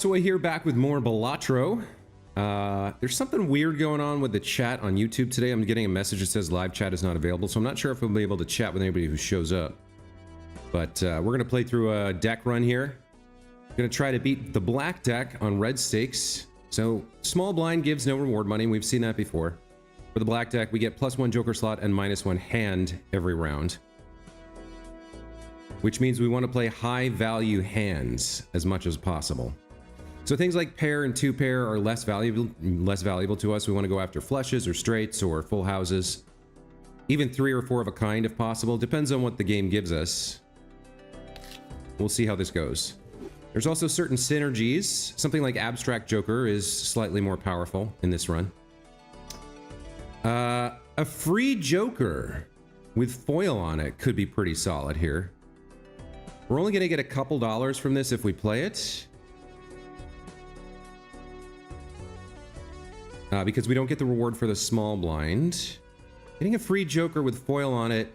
So we're here back with more Balatro. There's something weird going on with the chat on YouTube today. I'm getting a message that says live chat is not available, so I'm not sure if we'll be able to chat with anybody who shows up. But we're going to play through a deck run here. Going to try to beat the black deck on red stakes. So small blind gives no reward money. We've seen that before. For the black deck, we get +1 joker slot and -1 hand every round. Which means we want to play high value hands as much as possible. So things like pair and two pair are less valuable to us. We want to go after flushes or straights or full houses. Even 3 or 4 of a kind if possible. Depends on what the game gives us. We'll see how this goes. There's also certain synergies. Something like Abstract Joker is slightly more powerful in this run. A free Joker with foil on it could be pretty solid here. We're only going to get a couple dollars from this if we play it. Because we don't get the reward for the small blind. Getting a free Joker with foil on it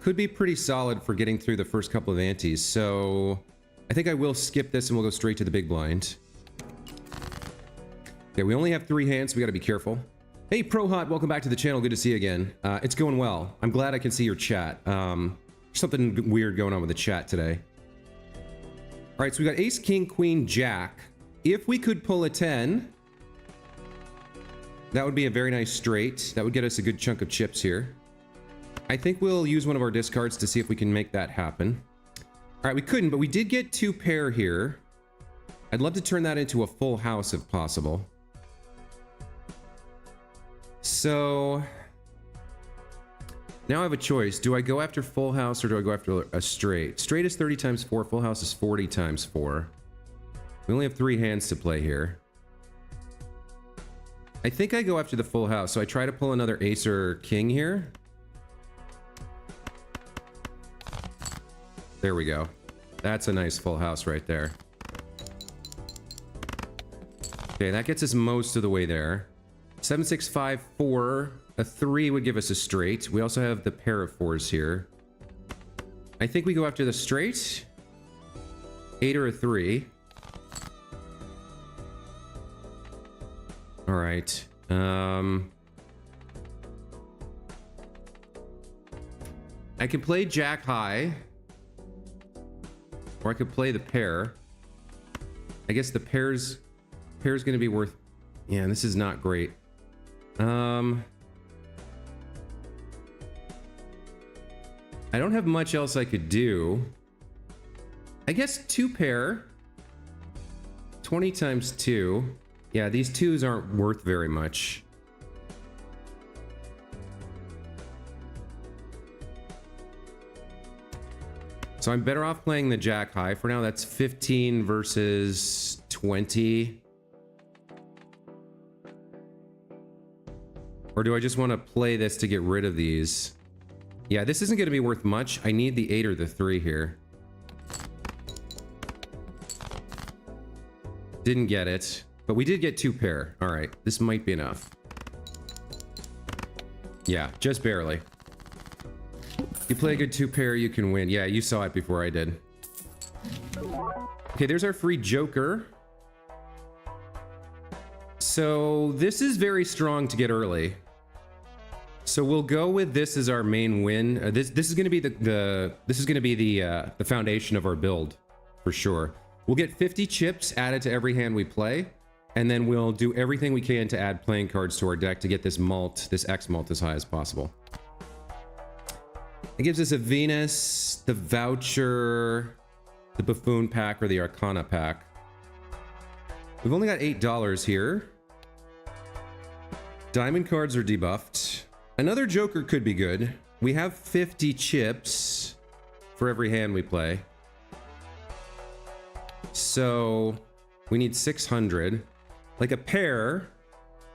could be pretty solid for getting through the first couple of antes. So I think I will skip this and we'll go straight to the big blind. Okay, we only have 3 hands, so we got to be careful. Hey, ProHot, welcome back to the channel. Good to see you again. It's going well. I'm glad I can see your chat. Something weird going on with the chat today. All right, so we got Ace, King, Queen, Jack. If we could pull a 10... that would be a very nice straight. That would get us a good chunk of chips here. I think we'll use one of our discards to see if we can make that happen. All right, we couldn't, but we did get 2 pair here. I'd love to turn that into a full house if possible. So now I have a choice. Do I go after full house or do I go after a straight? Straight is 30 times 4. Full house is 40 times 4. We only have 3 hands to play here. I think I go after the full house, so I try to pull another ace or king here. There we go. That's a nice full house right there. Okay, that gets us most of the way there. 7, 6, 5, 4. A 3 would give us a straight. We also have the pair of 4s here. I think we go after the straight. 8 or a 3. All right. I can play Jack high. Or I could play the pair. I guess the pair's going to be worth... yeah, this is not great. I don't have much else I could do. I guess 2 pair. 20 times 2. Yeah, these 2s aren't worth very much. So I'm better off playing the Jack high for now. That's 15 versus 20. Or do I just want to play this to get rid of these? Yeah, this isn't going to be worth much. I need the 8 or the 3 here. Didn't get it. But we did get 2 pair. All right, this might be enough. Yeah, just barely. You play a good 2 pair, you can win. Yeah, you saw it before I did. Okay, there's our free Joker. So this is very strong to get early. So we'll go with this as our main win. This is going to be the foundation of our build for sure. We'll get 50 chips added to every hand we play. And then we'll do everything we can to add playing cards to our deck to get this malt, this X malt, as high as possible. It gives us a Venus, the Voucher, the Buffoon pack, or the Arcana pack. We've only got $8 here. Diamond cards are debuffed. Another Joker could be good. We have 50 chips for every hand we play. So we need 600. Like a pair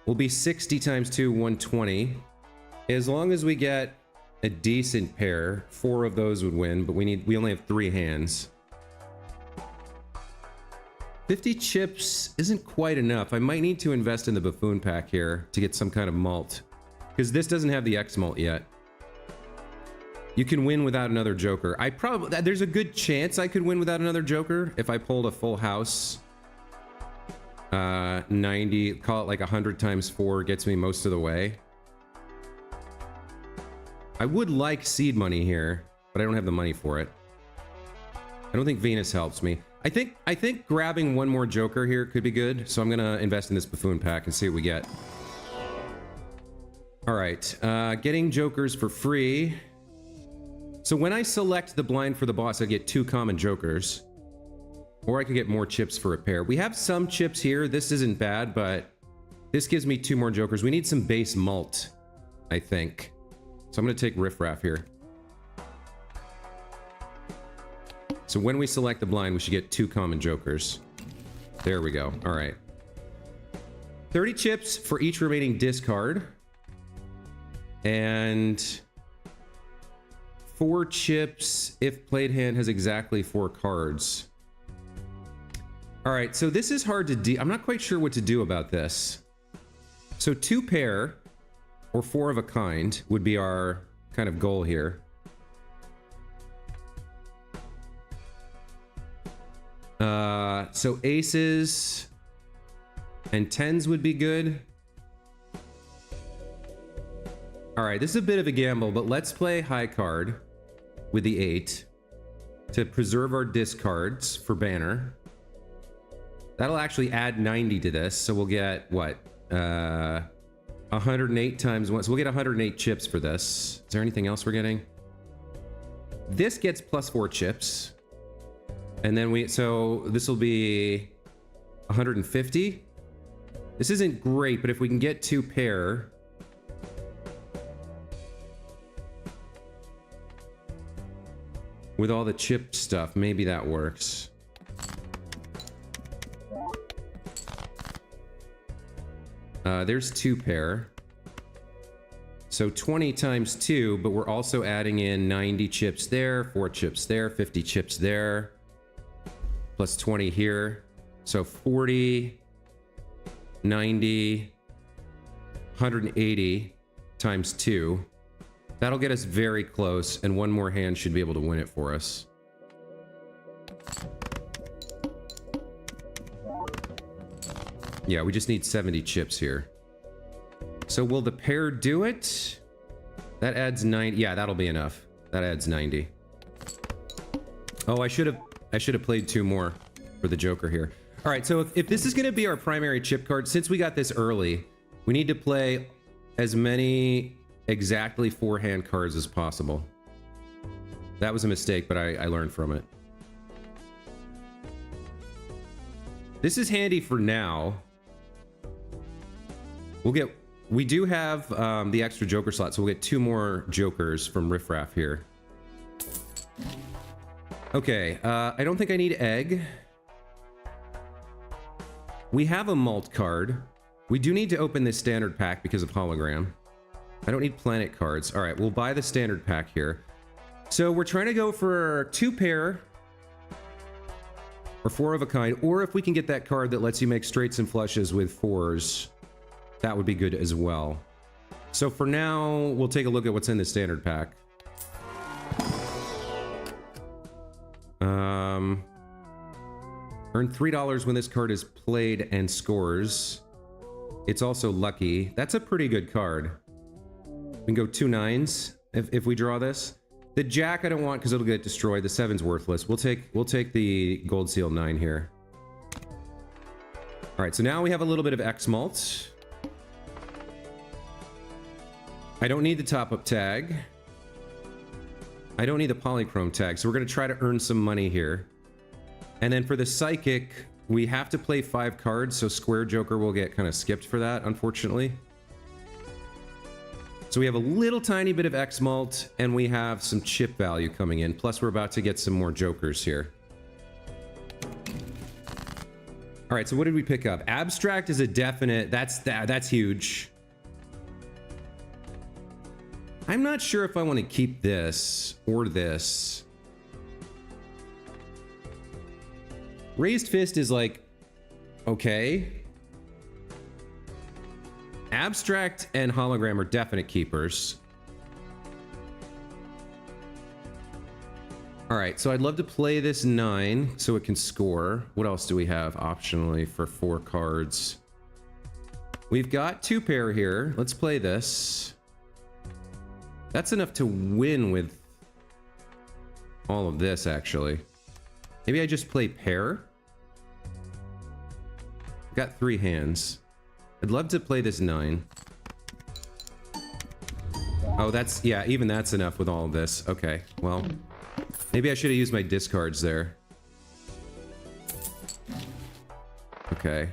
will be 60 times 2, 120. As long as we get a decent pair, 4 of those would win, but we only have 3 hands. 50 chips isn't quite enough. I might need to invest in the Buffoon pack here to get some kind of malt. Because this doesn't have the X malt yet. You can win without another Joker. There's a good chance I could win without another Joker if I pulled a full house. 90, call it like 100 times 4 gets me most of the way. I would like seed money here, but I don't have the money for it. I don't think Venus helps me. I think grabbing one more Joker here could be good, so I'm gonna invest in this Buffoon pack and see what we get. All right, getting Jokers for free. So when I select the blind for the boss, I get 2 common Jokers. Or I could get more chips for repair. We have some chips here. This isn't bad, but this gives me 2 more Jokers. We need some base malt, I think. So I'm going to take Riff Raff here. So when we select the blind, we should get 2 common Jokers. There we go. All right. 30 chips for each remaining discard. And 4 chips if played hand has exactly 4 cards. All right, so this is hard to do. I'm not quite sure what to do about this. So 2 pair or 4 of a kind would be our kind of goal here. So aces and 10s would be good. All right, this is a bit of a gamble, but let's play high card with the 8 to preserve our discards for banner. That'll actually add 90 to this, so we'll get, what, 108 times 1. So we'll get 108 chips for this. Is there anything else we're getting? This gets plus 4 chips. And then so this will be 150. This isn't great, but if we can get 2 pair... with all the chip stuff, maybe that works. There's 2 pair. So 20 times 2, but we're also adding in 90 chips there, 4 chips there, 50 chips there, plus 20 here. So 40, 90, 180 times 2. That'll get us very close, and one more hand should be able to win it for us. Yeah, we just need 70 chips here. So will the pair do it? That adds 90. Yeah, that'll be enough. That adds 90. Oh, I should have played 2 more for the Joker here. All right, so if this is going to be our primary chip card, since we got this early, we need to play as many exactly 4-hand cards as possible. That was a mistake, but I learned from it. This is handy for now. We do have the extra Joker slot, so we'll get 2 more Jokers from Riff Raff here. Okay, I don't think I need egg. We have a malt card. We do need to open this standard pack because of hologram. I don't need planet cards. All right, we'll buy the standard pack here. So we're trying to go for 2 pair or 4 of a kind, or if we can get that card that lets you make straights and flushes with 4s, that would be good as well. So for now, we'll take a look at what's in the standard pack. Earn $3 when this card is played and scores. It's also lucky. That's a pretty good card. We can go 2 9s if we draw this. The Jack I don't want because it'll get destroyed. The 7's worthless. We'll take the Gold Seal 9 here. All right, so now we have a little bit of X malt. I don't need the top-up tag. I don't need the polychrome tag, so we're going to try to earn some money here. And then for the Psychic, we have to play 5 cards, so Square Joker will get kind of skipped for that, unfortunately. So we have a little tiny bit of X malt, and we have some chip value coming in. Plus, we're about to get some more Jokers here. All right, so what did we pick up? Abstract is a definite. That's huge. I'm not sure if I want to keep this or this. Raised Fist is like, okay. Abstract and Hologram are definite keepers. All right, so I'd love to play this 9 so it can score. What else do we have optionally for 4 cards? We've got 2 pair here. Let's play this. That's enough to win with all of this, actually. Maybe I just play pair. I've got 3 hands. I'd love to play this 9. Oh, that's, yeah, even that's enough with all of this. Okay, well, maybe I should have used my discards there. Okay.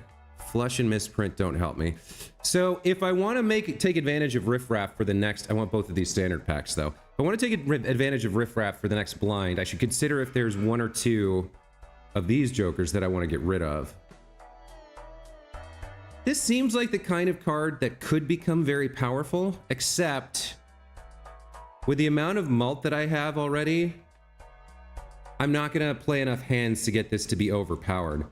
Flush and misprint don't help me. So if I want to take advantage of Riff Raff for the next, I want both of these standard packs though. If I want to take advantage of Riff Raff for the next blind, I should consider if there's 1 or 2 of these jokers that I want to get rid of. This seems like the kind of card that could become very powerful, except with the amount of mult that I have already, I'm not going to play enough hands to get this to be overpowered.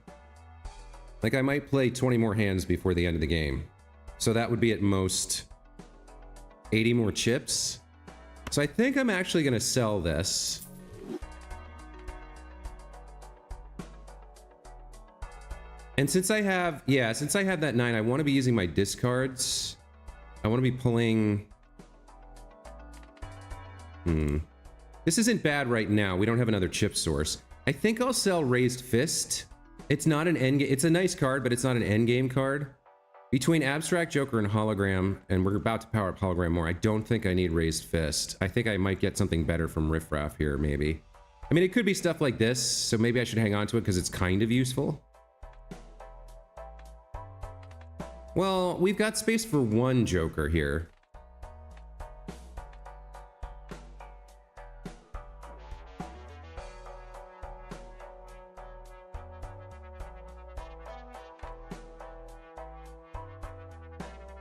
Like, I might play 20 more hands before the end of the game. So that would be at most 80 more chips. So I think I'm actually going to sell this. And since I have, yeah, since I have that 9, I want to be using my discards. I want to be pulling... This isn't bad right now. We don't have another chip source. I think I'll sell Raised Fist. It's not an end game. It's a nice card, but it's not an end game card. Between Abstract Joker and Hologram, and we're about to power up Hologram more, I don't think I need Raised Fist. I think I might get something better from Riff Raff here, maybe. I mean, it could be stuff like this, so maybe I should hang on to it because it's kind of useful. Well, we've got space for 1 Joker here.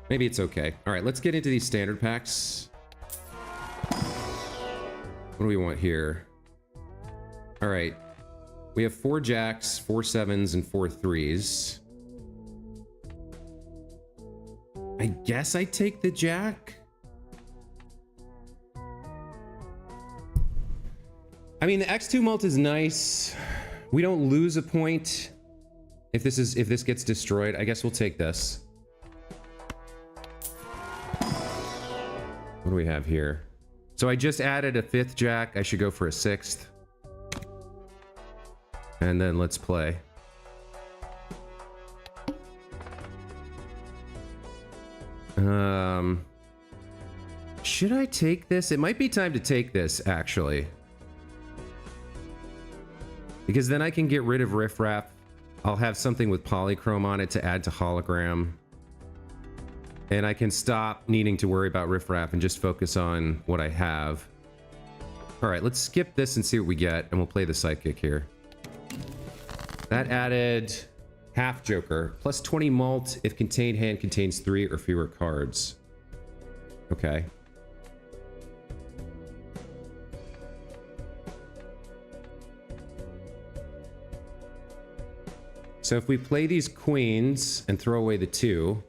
Maybe it's okay. All right, let's get into these standard packs. What do we want here? All right. We have 4 jacks, 4 sevens, and 4 threes. I guess I take the jack. I mean, the X2 mult is nice. We don't lose a point if this gets destroyed. I guess we'll take this. What do we have here? So I just added a 5th jack. I should go for a 6th. And then let's play. Should I take this? It might be time to take this, actually. Because then I can get rid of Riff Raff. I'll have something with polychrome on it to add to hologram. And I can stop needing to worry about Riff Raff and just focus on what I have. All right, let's skip this and see what we get, and we'll play the Psychic here. That added half Joker, plus 20 mult if contained hand contains 3 or fewer cards. Okay. So if we play these queens and throw away the 2,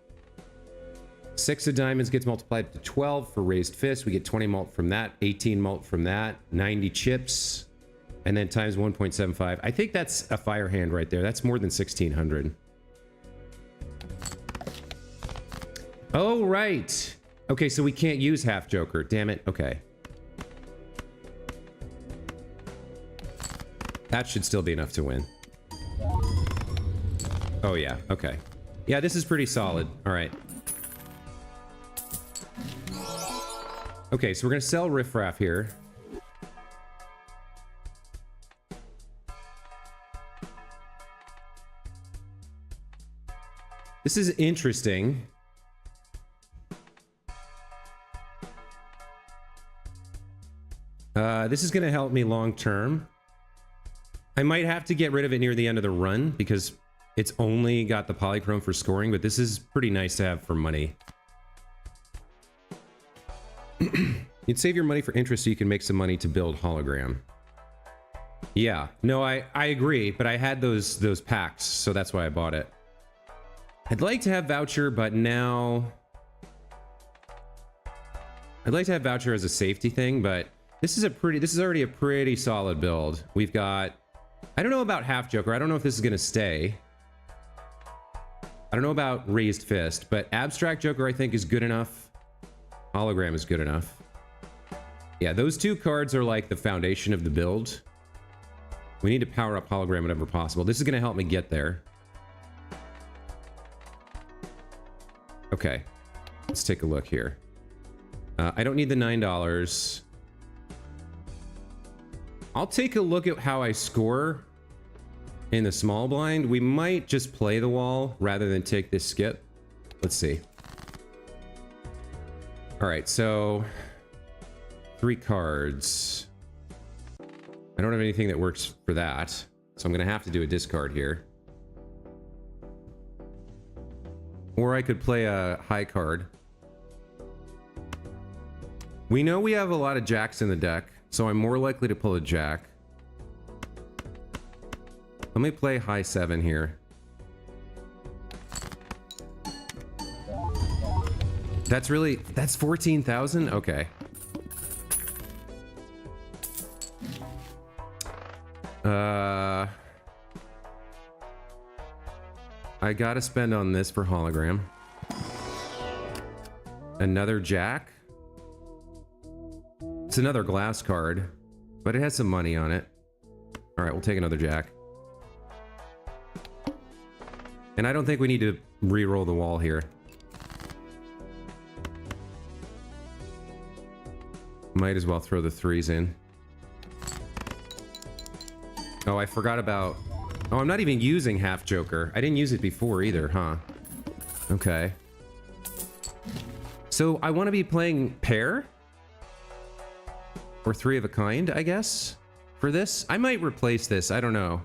6 of diamonds gets multiplied to 12 for Raised Fist. We get 20 mult from that, 18 mult from that, 90 chips, and then times 1.75. I think that's a fire hand right there. That's more than 1,600. Oh, right. Okay, so we can't use half Joker. Damn it. Okay. That should still be enough to win. Oh, yeah. Okay. Yeah, this is pretty solid. All right. Okay, so we're going to sell Riff Raff here. This is interesting. This is going to help me long term. I might have to get rid of it near the end of the run because it's only got the polychrome for scoring, but this is pretty nice to have for money. You'd save your money for interest so you can make some money to build hologram. Yeah, no, I agree, but I had those packs, so that's why I bought it. I'd like to have voucher, but now... I'd like to have voucher as a safety thing, but This is already a pretty solid build. We've got, I don't know about half Joker. I don't know if this is going to stay. I don't know about Raised Fist, but Abstract Joker I think is good enough. Hologram is good enough. Yeah, those two cards are like the foundation of the build. We need to power up Hologram whenever possible. This is going to help me get there. Okay, let's take a look here. I don't need the $9. I'll take a look at how I score in the small blind. We might just play the wall rather than take this skip. Let's see. All right, so 3 cards. I don't have anything that works for that, so I'm gonna have to do a discard here. Or I could play a high card. We know we have a lot of jacks in the deck, so I'm more likely to pull a jack. Let me play high 7 here. That's 14,000? Okay. I gotta spend on this for hologram. Another jack. It's another glass card, but it has some money on it. All right, we'll take another jack. And I don't think we need to re-roll the wall here. Might as well throw the 3s in. Oh, I forgot about... Oh, I'm not even using half Joker. I didn't use it before either, huh? Okay. So I want to be playing pair? Or 3 of a kind, I guess? For this? I might replace this. I don't know.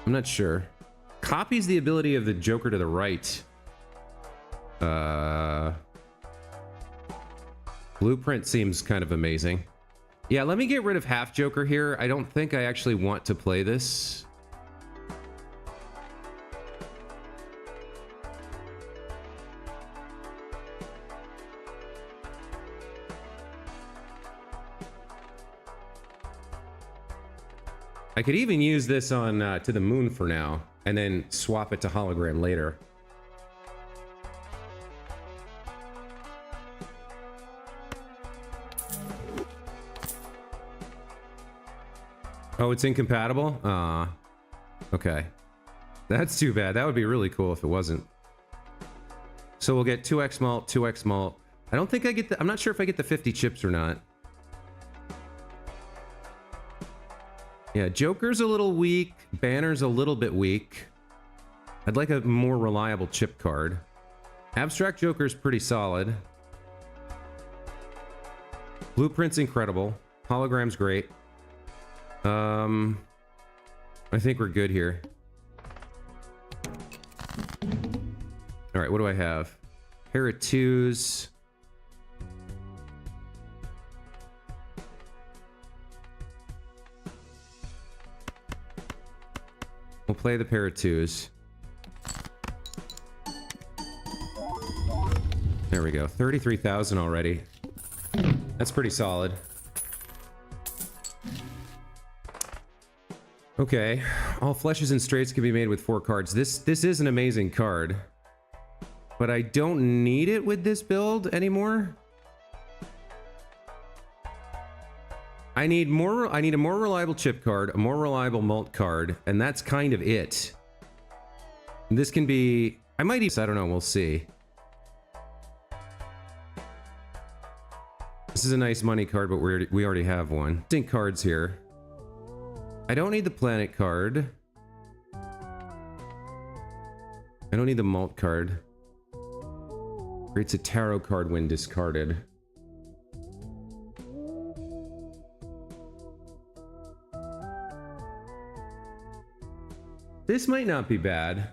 I'm not sure. Copies the ability of the Joker to the right. Blueprint seems kind of amazing. Yeah, let me get rid of half Joker here. I don't think I actually want to play this. I could even use this on To the Moon for now, and then swap it to hologram later. Oh, it's incompatible? Okay. That's too bad. That would be really cool if it wasn't. So we'll get 2x malt, 2x malt. I don't think I get the... I'm not sure if I get the 50 chips or not. Yeah, Joker's a little weak. Banner's a little bit weak. I'd like a more reliable chip card. Abstract Joker's pretty solid. Blueprint's incredible. Hologram's great. I think we're good here. All right, what do I have? Pair of 2s. We'll play the pair of 2s. There we go. 33,000 already. That's pretty solid. Okay, all fleshes and straights can be made with 4 cards. This is an amazing card, but I don't need it with this build anymore. I need a more reliable chip card, a more reliable malt card, and that's kind of it. This can be... I might even... I don't know, we'll see. This is a nice money card, but we already have one. Distinct cards here. I don't need the planet card. I don't need the malt card. Creates a tarot card when discarded. This might not be bad.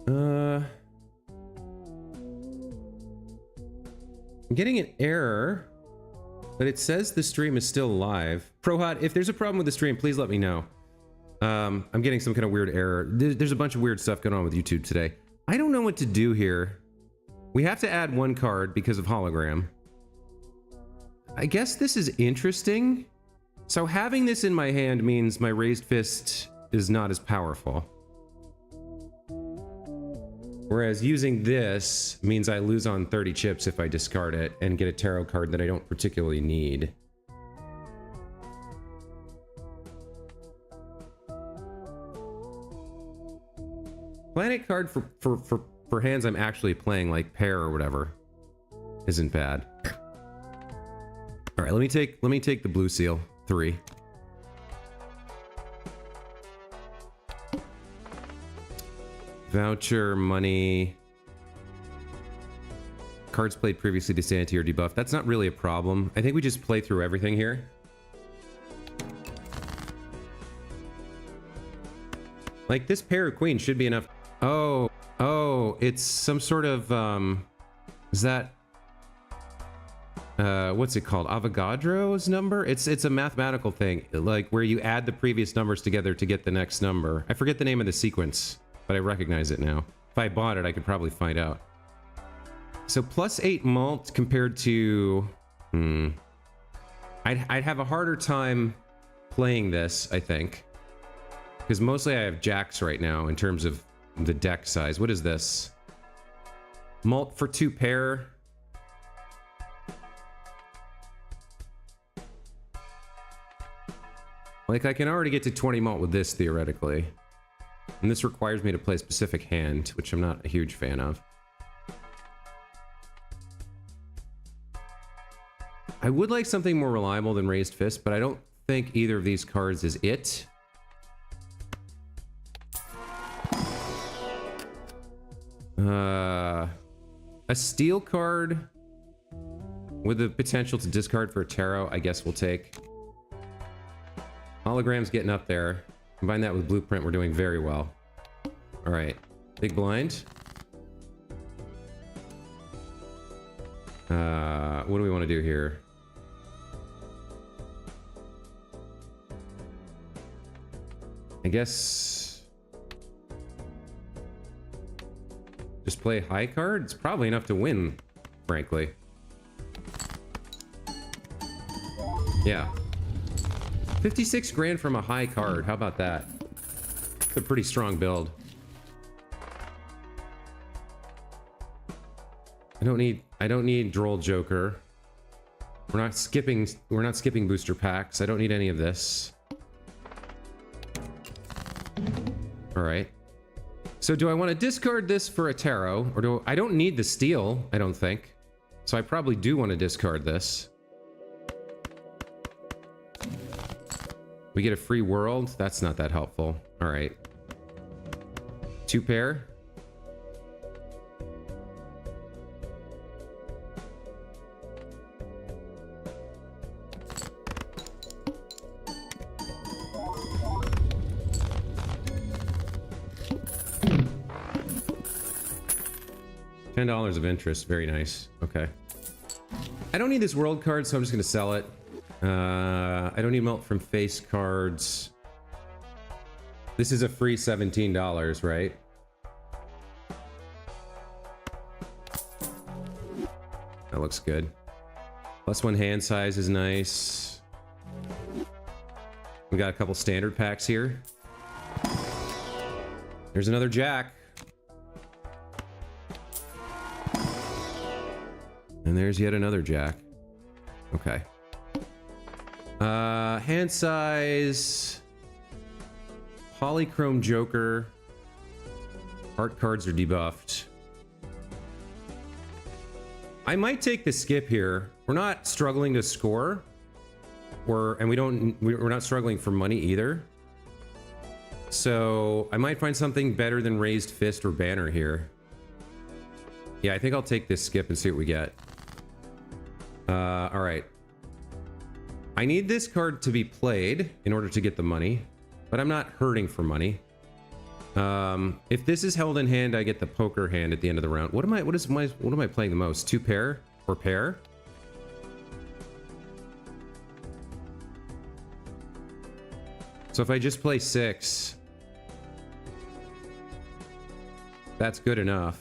I'm getting an error, but it says the stream is still live. Prohot, if there's a problem with the stream, please let me know. I'm getting some kind of weird error. There's a bunch of weird stuff going on with YouTube today. I don't know what to do here. We have to add one card because of hologram. I guess this is interesting. So having this in my hand means my raised fist is not as powerful. Whereas using this means I lose on 30 chips if I discard it and get a tarot card that I don't particularly need. Planet card for hands I'm actually playing, like pair or whatever, isn't bad. All right, let me take the blue seal. 3. Voucher, money. Cards played previously to sanity or debuff. That's not really a problem. I think we just play through everything here. Like, this pair of queens should be enough. Oh, it's some sort of, is that, what's it called? Avogadro's number? It's a mathematical thing, like where you add the previous numbers together to get the next number. I forget the name of the sequence, but I recognize it now. If I bought it, I could probably find out. So +8 malt compared to, I'd have a harder time playing this, I think. Because mostly I have jacks right now in terms of the deck size. What is this? Malt for 2 pair. Like, I can already get to 20 malt with this, theoretically. And this requires me to play a specific hand, which I'm not a huge fan of. I would like something more reliable than Raised Fist, but I don't think either of these cards is it. A steel card with the potential to discard for a tarot, I guess we'll take. Hologram's getting up there. Combine that with blueprint, we're doing very well. All right, big blind. What do we want to do here? I guess just play high card. It's probably enough to win, frankly. Yeah. 56 grand from a high card. How about that? It's a pretty strong build. I don't need Droll Joker. We're not skipping booster packs. I don't need any of this. All right. So do I want to discard this for a tarot, or I don't need the steel, I don't think. So I probably do want to discard this. We get a free world. That's not that helpful. All right. 2 pair. $10 of interest. Very nice. Okay. I don't need this world card, so I'm just going to sell it. I don't need melt from face cards. This is a free $17, right? That looks good. +1 hand size is nice. We got a couple standard packs here. There's another jack. And there's yet another jack. Okay. Hand size. Polychrome Joker. Art cards are debuffed. I might take the skip here. We're not struggling to score. We're not struggling for money either. So I might find something better than Raised Fist or Banner here. Yeah, I think I'll take this skip and see what we get. All right. I need this card to be played in order to get the money, but I'm not hurting for money. If this is held in hand, I get the poker hand at the end of the round. What am I playing the most? 2 pair or pair? So if I just play 6, that's good enough.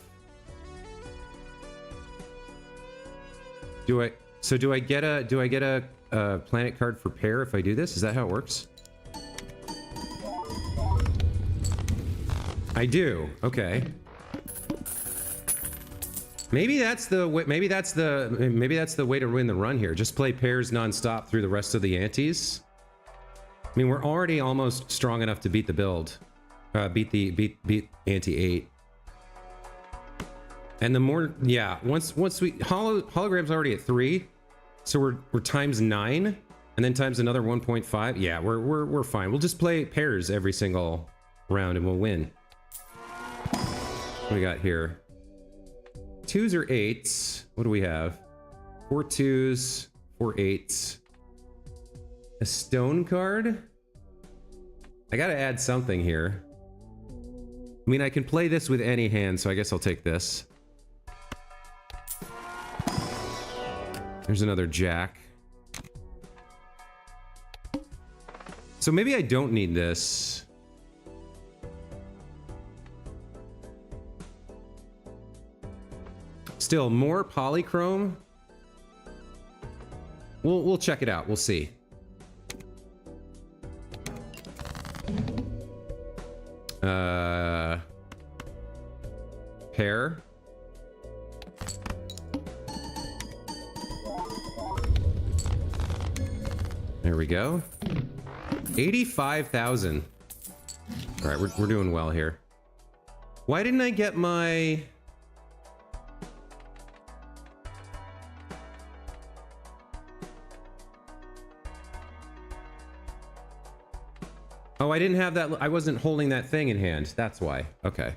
Do I get a planet card for pair if I do this? Is that how it works? I do. Okay. Maybe that's the way to win the run here. Just play pairs nonstop through the rest of the antes. I mean, we're already almost strong enough to beat the build. Beat ante 8. And the more, yeah, once we hologram's already at 3, so we're times 9 and then times another 1.5. Yeah, we're fine. We'll just play pairs every single round and we'll win. What do we got here? 2s or 8s? What do we have? 4 2s, 4 8s. A stone card? I gotta add something here. I mean, I can play this with any hand, so I guess I'll take this. There's another jack. So maybe I don't need this. Still, more polychrome. We'll check it out. We'll see. Pair. There we go. 85,000. All right, we're doing well here. Why didn't I get my... Oh, I didn't have that. I wasn't holding that thing in hand. That's why. Okay.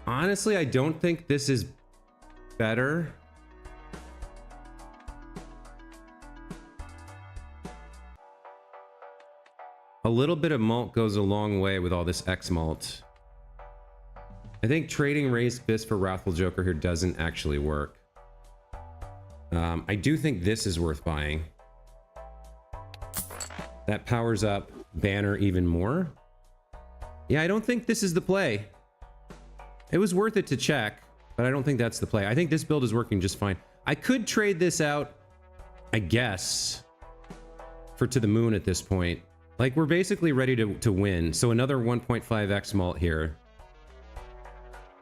Honestly, I don't think this is better. A little bit of malt goes a long way with all this X malt. I think trading Raised Fist for Wrathful Joker here doesn't actually work. I do think this is worth buying. That powers up Banner even more. Yeah, I don't think this is the play. It was worth it to check, but I don't think that's the play. I think this build is working just fine. I could trade this out, I guess, for To the Moon at this point. Like, we're basically ready to win. So another 1.5x malt here.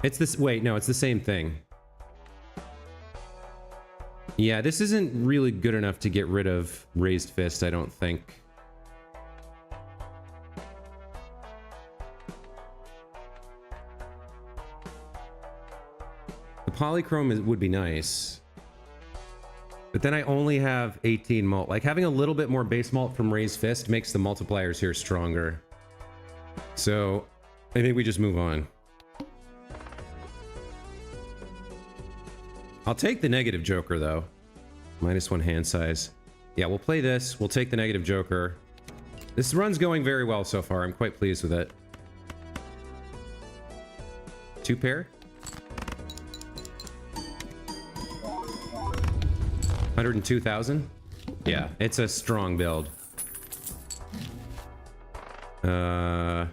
It's this, wait, no, it's the same thing. Yeah, this isn't really good enough to get rid of Raised Fist, I don't think. The polychrome would be nice. But then I only have 18 malt. Like, having a little bit more base malt from Raised Fist makes the multipliers here stronger. So, I think we just move on. I'll take the negative Joker, though. -1 hand size. Yeah, we'll play this. We'll take the negative Joker. This run's going very well so far. I'm quite pleased with it. 2 pair. 102,000. Yeah, it's a strong build. Don't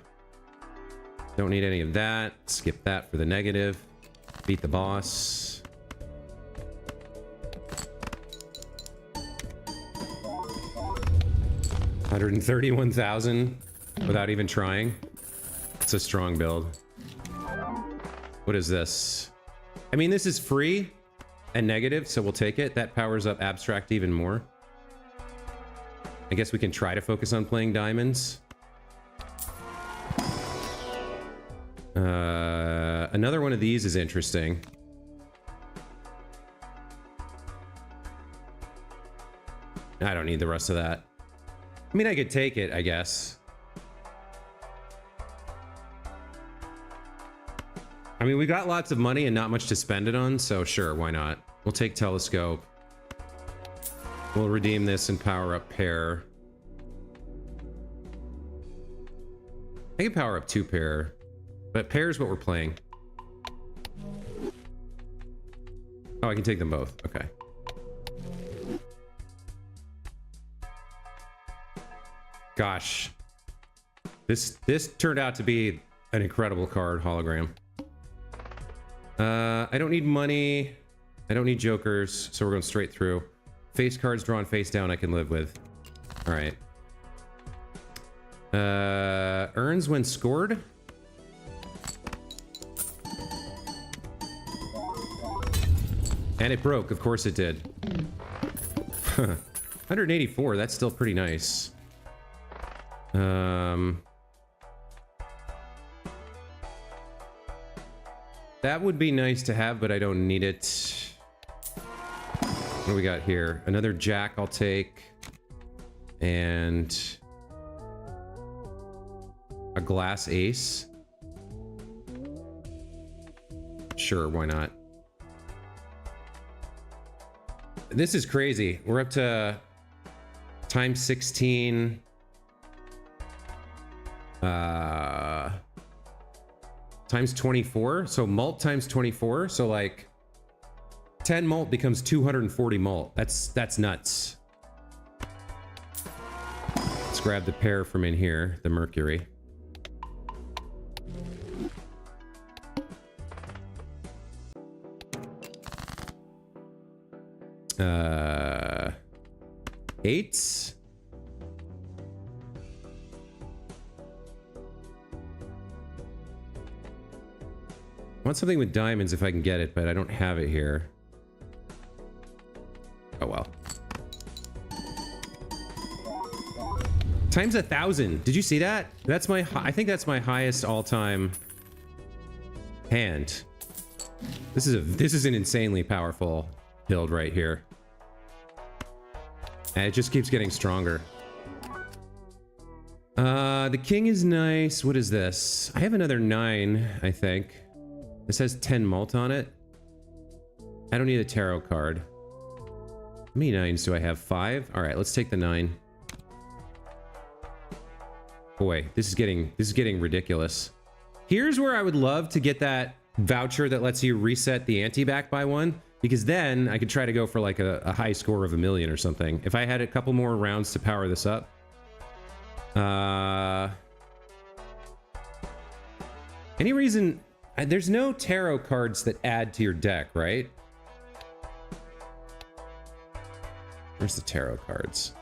need any of that. Skip that for the negative. Beat the boss. 131,000 without even trying. It's a strong build. What is this? I mean, this is free and negative, so we'll take it. That powers up Abstract even more. I guess we can try to focus on playing diamonds. Another one of these is interesting. I don't need the rest of that. I mean, I could take it, I guess. I mean, we got lots of money and not much to spend it on, so sure, why not? We'll take Telescope. We'll redeem this and power up pair. I can power up 2 pair, but pair is what we're playing. Oh, I can take them both. Okay. Gosh. This turned out to be an incredible card, hologram. I don't need money. I don't need jokers, so we're going straight through. Face cards drawn face down I can live with. All right. Earns when scored. And it broke, of course it did. 184, that's still pretty nice. That would be nice to have, but I don't need it. What do we got here? Another jack I'll take. And a glass ace. Sure, why not? This is crazy. We're up to times 16. Times 24. So mult times 24. So like 10 mult becomes 240 mult. That's nuts. Let's grab the pair from in here, the Mercury. Eights. I want something with diamonds if I can get it, but I don't have it here. Oh well. Times 1,000. Did you see that? That's my. I think that's my highest all-time hand. This is an insanely powerful build right here. And it just keeps getting stronger. The king is nice. What is this? I have another 9, I think. This has 10 mult on it. I don't need a tarot card. How many 9s do I have? 5? All right, let's take the 9. Boy, this is getting ridiculous. Here's where I would love to get that voucher that lets you reset the ante back by 1. Because then I could try to go for like a high score of 1,000,000 or something. If I had a couple more rounds to power this up. Any reason... There's no tarot cards that add to your deck, right? Where's the tarot cards?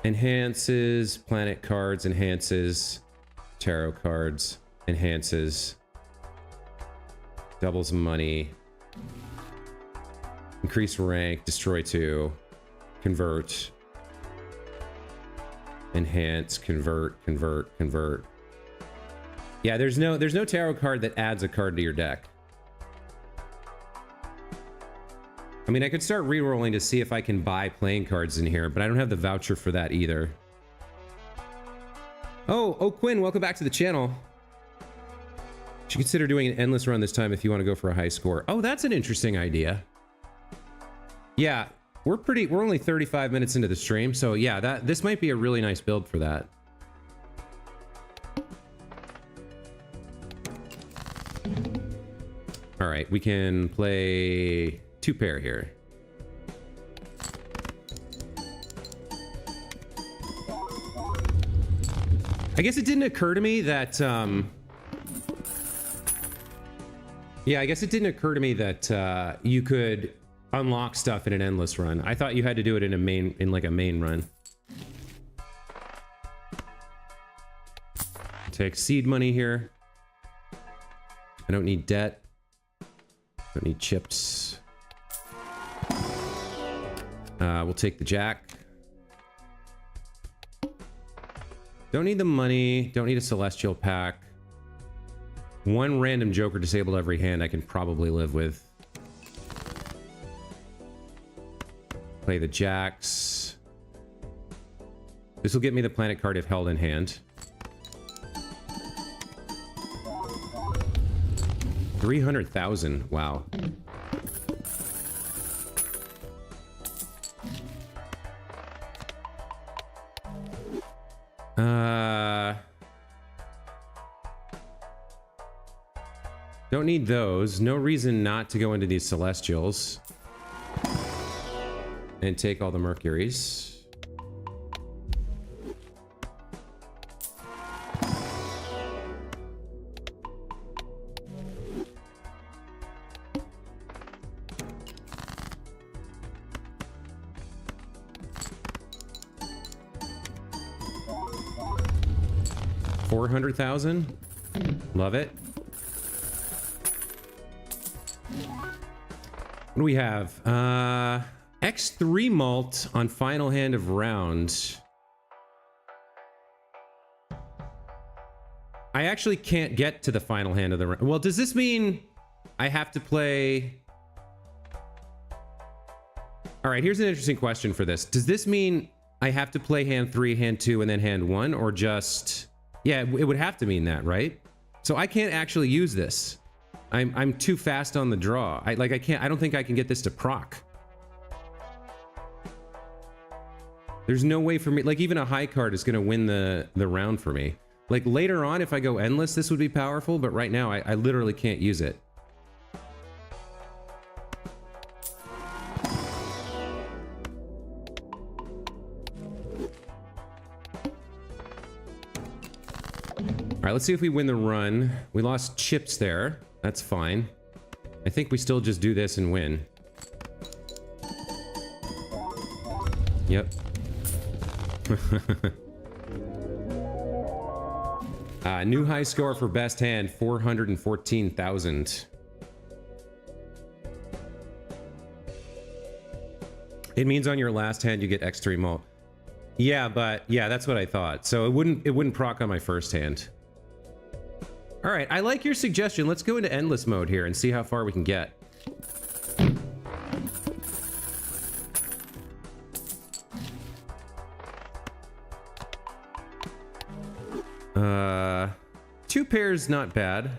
Enhances, planet cards, enhances, tarot cards, enhances. Doubles money. Increase rank, destroy 2. Convert. Enhance, convert, convert, convert. Yeah, there's no tarot card that adds a card to your deck. I mean, I could start re-rolling to see if I can buy playing cards in here, but I don't have the voucher for that either. Oh, Quinn, welcome back to the channel. You should consider doing an endless run this time if you want to go for a high score. Oh, that's an interesting idea. Yeah, we're only 35 minutes into the stream, so yeah, this might be a really nice build for that. All right, we can play 2 pair here. I guess it didn't occur to me that yeah, I guess it didn't occur to me that you could unlock stuff in an endless run. I thought you had to do it in like a main run. Take seed money here. I don't need debt. Don't need chips. We'll take the jack. Don't need the money. Don't need a celestial pack. 1 random joker disabled every hand I can probably live with. Play the jacks. This will get me the planet card if held in hand. 300,000. Wow. Don't need those. No reason not to go into these Celestials. And take all the Mercuries. $400,000. Love it. What do we have? X3 malt on final hand of round. I actually can't get to the final hand of the round. Well, does this mean I have to play? All right, here's an interesting question for this. Does this mean I have to play hand 3, hand 2, and then hand 1, or just... Yeah, it would have to mean that, right? So I can't actually use this. I'm too fast on the draw. I don't think I can get this to proc. There's no way for me, like even a high card is gonna win the round for me. Like later on, if I go endless, this would be powerful, but right now I literally can't use it. All right, let's see if we win the run. We lost chips there. That's fine. I think we still just do this and win. Yep. New high score for best hand, 414,000. It means on your last hand you get X3 malt. Yeah, but yeah, that's what I thought. So it wouldn't proc on my first hand. All right, I like your suggestion. Let's go into endless mode here and see how far we can get. Two pairs, not bad.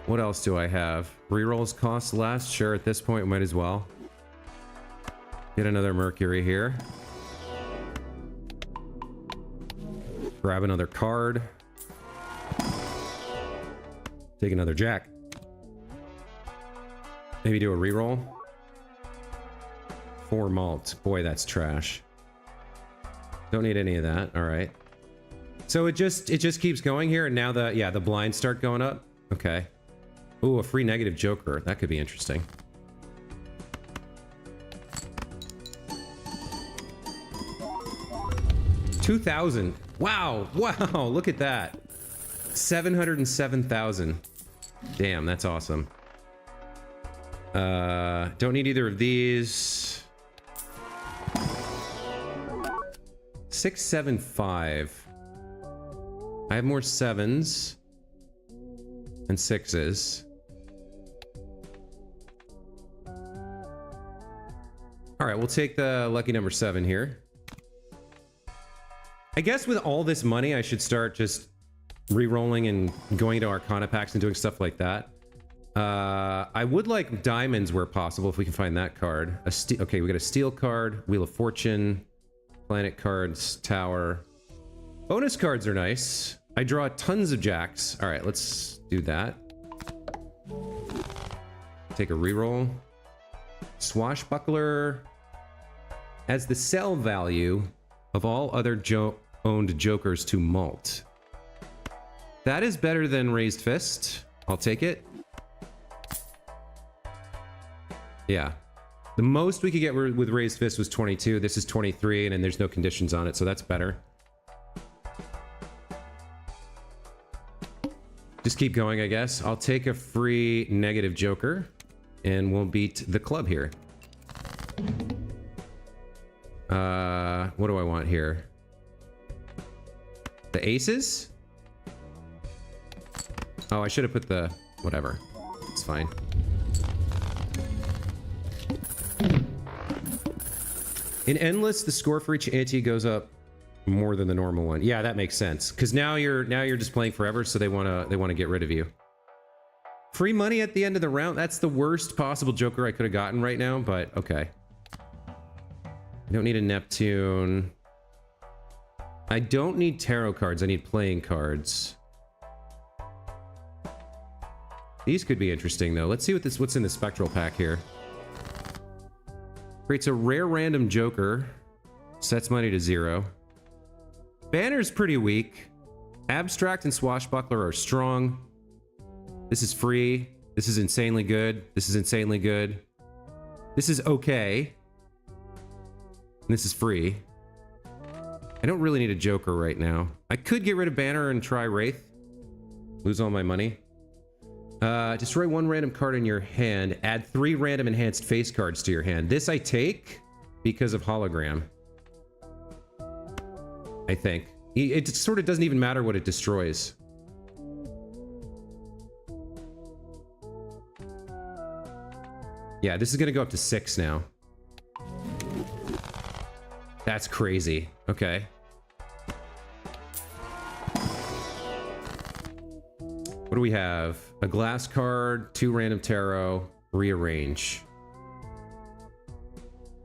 What else do I have? Rerolls cost less? Sure, at this point, might as well. Get another Mercury here. Grab another card. Take another Jack. Maybe do a reroll. 4 malt. Boy, that's trash. Don't need any of that. All right. So it just keeps going here, and now the blinds start going up. Okay. Ooh, a free negative Joker. That could be interesting. $2,000. Wow. Wow. Look at that. 707,000. Damn, that's awesome. Don't need either of these. 675. I have more 7s and 6s. All right, we'll take the lucky number 7 here. I guess with all this money, I should start just re-rolling and going to Arcana packs and doing stuff like that. I would like diamonds where possible if we can find that card. Okay, we got a steel card, Wheel of Fortune, planet cards, tower. Bonus cards are nice. I draw tons of jacks. All right, let's do that. Take a reroll. Swashbuckler as the sell value of all other owned jokers to malt. That is better than Raised Fist. I'll take it. Yeah. The most we could get with Raised Fist was 22. This is 23, and then there's no conditions on it, so that's better. Just keep going, I guess. I'll take a free negative Joker, and we'll beat the club here. What do I want here? The aces? Oh, I should have put the... whatever. It's fine. In Endless, the score for each ante goes up more than the normal one. Yeah, that makes sense. Because now you're just playing forever, so they wanna get rid of you. Free money at the end of the round? That's the worst possible Joker I could have gotten right now, but okay. I don't need a Neptune. I don't need tarot cards. I need playing cards. These could be interesting, though. Let's see what's in the spectral pack here. Creates a rare random joker. Sets money to 0. Banner's pretty weak. Abstract and Swashbuckler are strong. This is free. This is insanely good. This is insanely good. This is okay. And this is free. I don't really need a joker right now. I could get rid of Banner and try Wraith. Lose all my money. Destroy 1 random card in your hand. Add 3 random enhanced face cards to your hand. This I take because of hologram. I think. It sort of doesn't even matter what it destroys. Yeah, this is going to go up to 6 now. That's crazy. Okay. What do we have? A glass card, 2 random tarot, rearrange.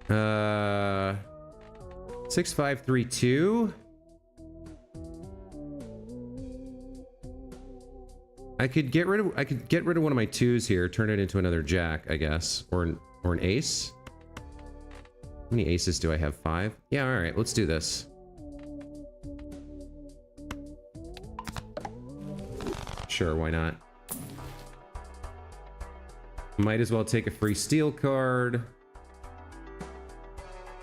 6532. I could get rid of one of my 2s here, turn it into another jack, I guess, or an ace. How many aces do I have? 5? Yeah, all right, let's do this. Sure, why not? Might as well take a free steel card.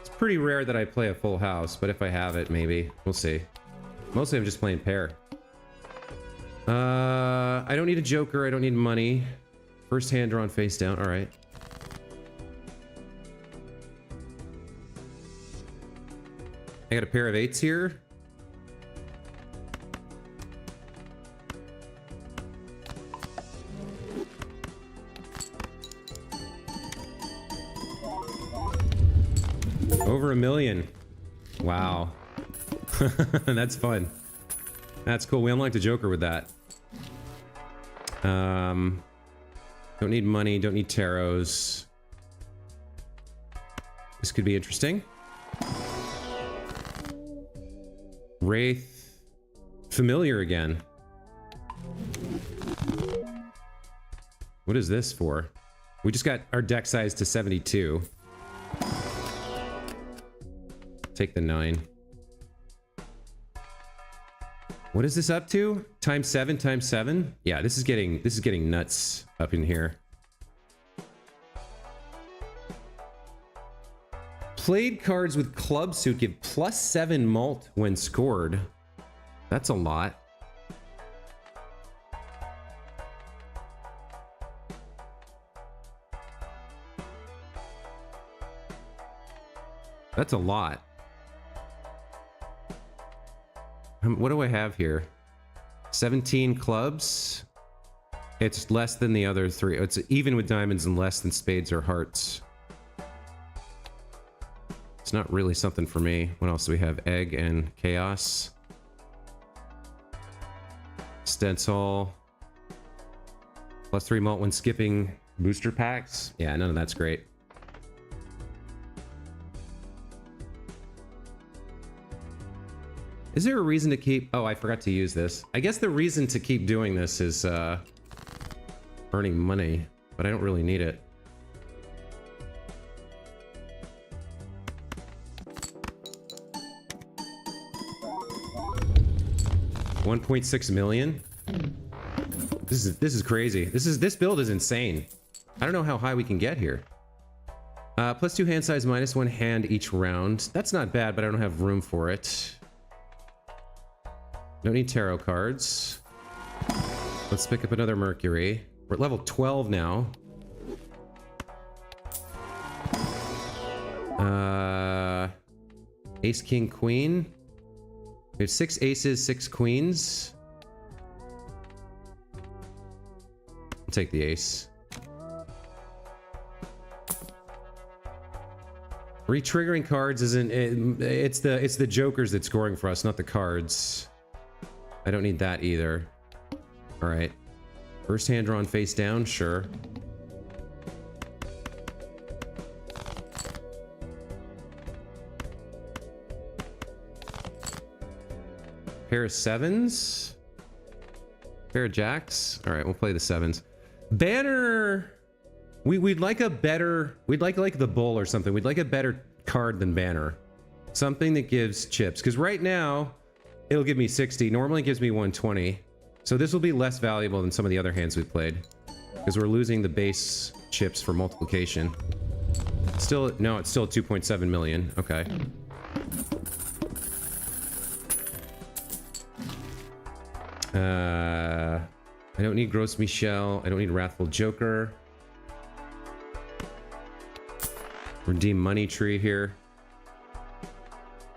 It's pretty rare that I play a full house, but if I have it, maybe. We'll see. Mostly I'm just playing pair. I don't need a joker. I don't need money. First hand drawn face down. All right. I got a pair of 8s here. Over 1 million. Wow. That's fun. That's cool. We unlocked a joker with that. Don't need money. Don't need tarots. This could be interesting. Wraith. Familiar again. What is this for? We just got our deck size to 72. Take the 9. What is this up to? Times 7, times 7? Yeah, this is getting nuts up in here. Played cards with club suit give +7 mult when scored. That's a lot. That's a lot. What do I have here? 17 clubs. It's less than the other 3. It's even with diamonds and less than spades or hearts. It's not really something for me. What else do we have? Egg and chaos. Stencil. +3 mult when skipping booster packs. Yeah, none of that's great. Is there a reason to keep... Oh, I forgot to use this. I guess the reason to keep doing this is earning money, but I don't really need it. $1.6 million? This is crazy. This build is insane. I don't know how high we can get here. +2 hand size, -1 hand each round. That's not bad, but I don't have room for it. Don't need tarot cards. Let's pick up another Mercury. We're at level 12 now. Ace, King, Queen. We have 6 aces, 6 queens. I'll take the ace. Retriggering cards isn't... It's the jokers that's scoring for us, not the cards. I don't need that either. All right. First hand drawn face down, sure. pair of sevens. Pair of jacks. All right, we'll play the sevens. Banner. We'd like a better. We'd like the bull or something. We'd like a better card than banner. Something that gives chips. Because right now, it'll give me 60. Normally it gives me 120. So this will be less valuable than some of the other hands we've played. Because we're losing the base chips for multiplication. Still, no, it's still 2.7 million. Okay. I don't need Gross Michel. I don't need Wrathful Joker. Redeem Money Tree here.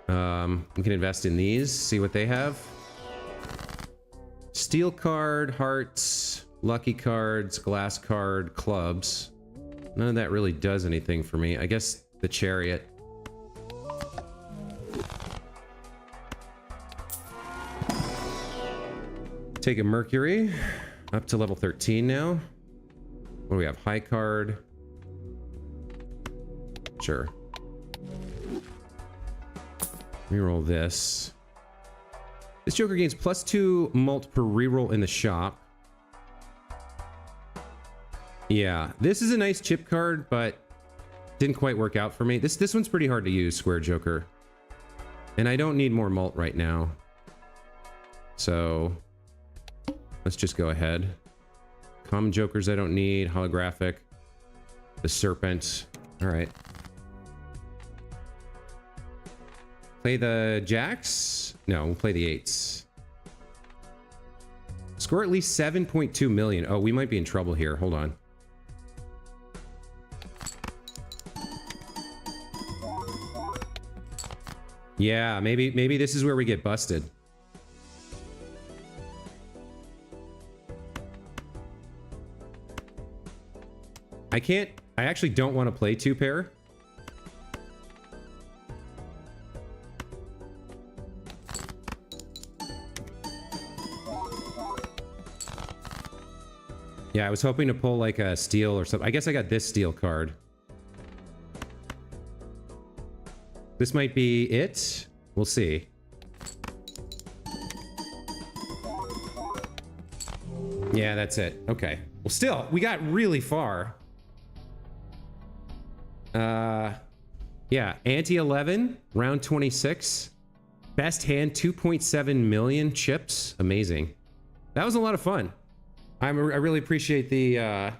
We can invest in these, see what they have. Steel card, hearts, lucky cards, glass card, clubs. None of that really does anything for me. I guess the chariot. Take a Mercury. Up to level 13 now. What do we have? High card. Sure. Reroll this. This Joker gains +2 mult per reroll in the shop. Yeah, this is a nice chip card, but didn't quite work out for me. This one's pretty hard to use, Square Joker. And I don't need more mult right now. So let's just go ahead. Common Jokers I don't need. Holographic. The Serpent. All right. Play the jacks? No, we'll play the eights. Score at least 7.2 million. Oh, we might be in trouble here. Hold on. Yeah, maybe this is where we get busted. I actually don't want to play two pair. Yeah, I was hoping to pull like a steel or something. I guess I got this steel card. This might be it. We'll see. Yeah, that's it. Okay. Well, still, we got really far. Yeah, ante 11, round 26. Best hand, 2.7 million chips. Amazing. That was a lot of fun. I really appreciate the I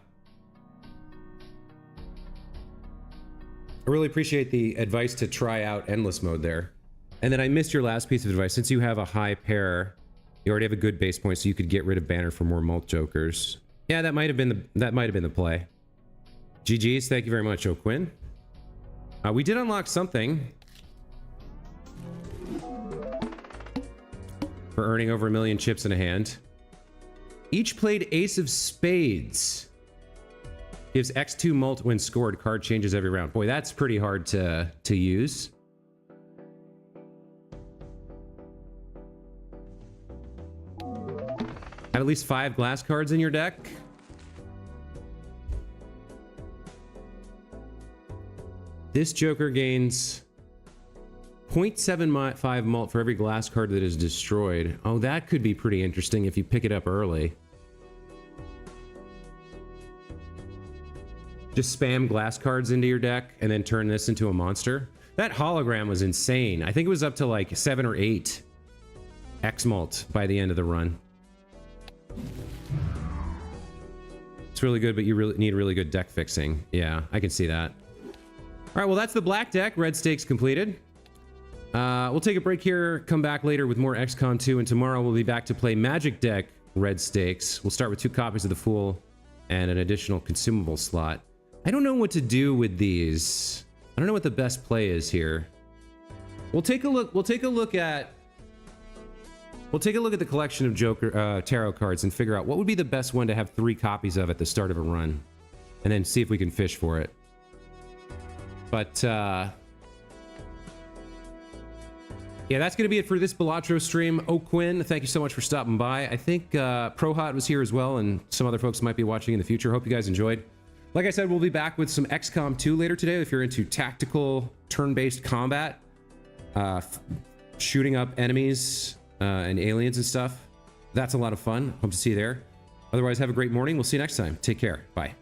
really appreciate the advice to try out endless mode there. And then I missed your last piece of advice. Since you have a high pair, you already have a good base point, so you could get rid of banner for more mult jokers. Yeah, that might have been the play. GG's, thank you very much, O'Quinn. We did unlock something for earning over 1 million chips in a hand. Each played Ace of Spades gives X2 mult when scored. Card changes every round. Boy, that's pretty hard to use. Have at least 5 glass cards in your deck. This Joker gains 0.75 mult for every glass card that is destroyed. Oh, that could be pretty interesting if you pick it up early. Just spam glass cards into your deck and then turn this into a monster. That hologram was insane. I think it was up to like 7 or 8 X mult by the end of the run. It's really good, but you really need really good deck fixing. Yeah, I can see that. All right, well, that's the black deck. Red stakes completed. We'll take a break here, come back later with more XCOM 2, and tomorrow we'll be back to play Magic Deck Red Stakes. We'll start with 2 copies of the Fool and an additional consumable slot. I don't know what to do with these. I don't know what the best play is here. We'll take a look. We'll take a look at the collection of Joker tarot cards and figure out what would be the best one to have 3 copies of at the start of a run, and then see if we can fish for it. But yeah, that's going to be it for this Balatro stream. O'Quinn, thank you so much for stopping by. I think ProHot was here as well, and some other folks might be watching in the future. Hope you guys enjoyed. Like I said, we'll be back with some XCOM 2 later today. If you're into tactical, turn-based combat, shooting up enemies and aliens and stuff. That's a lot of fun. Hope to see you there. Otherwise, have a great morning. We'll see you next time. Take care. Bye.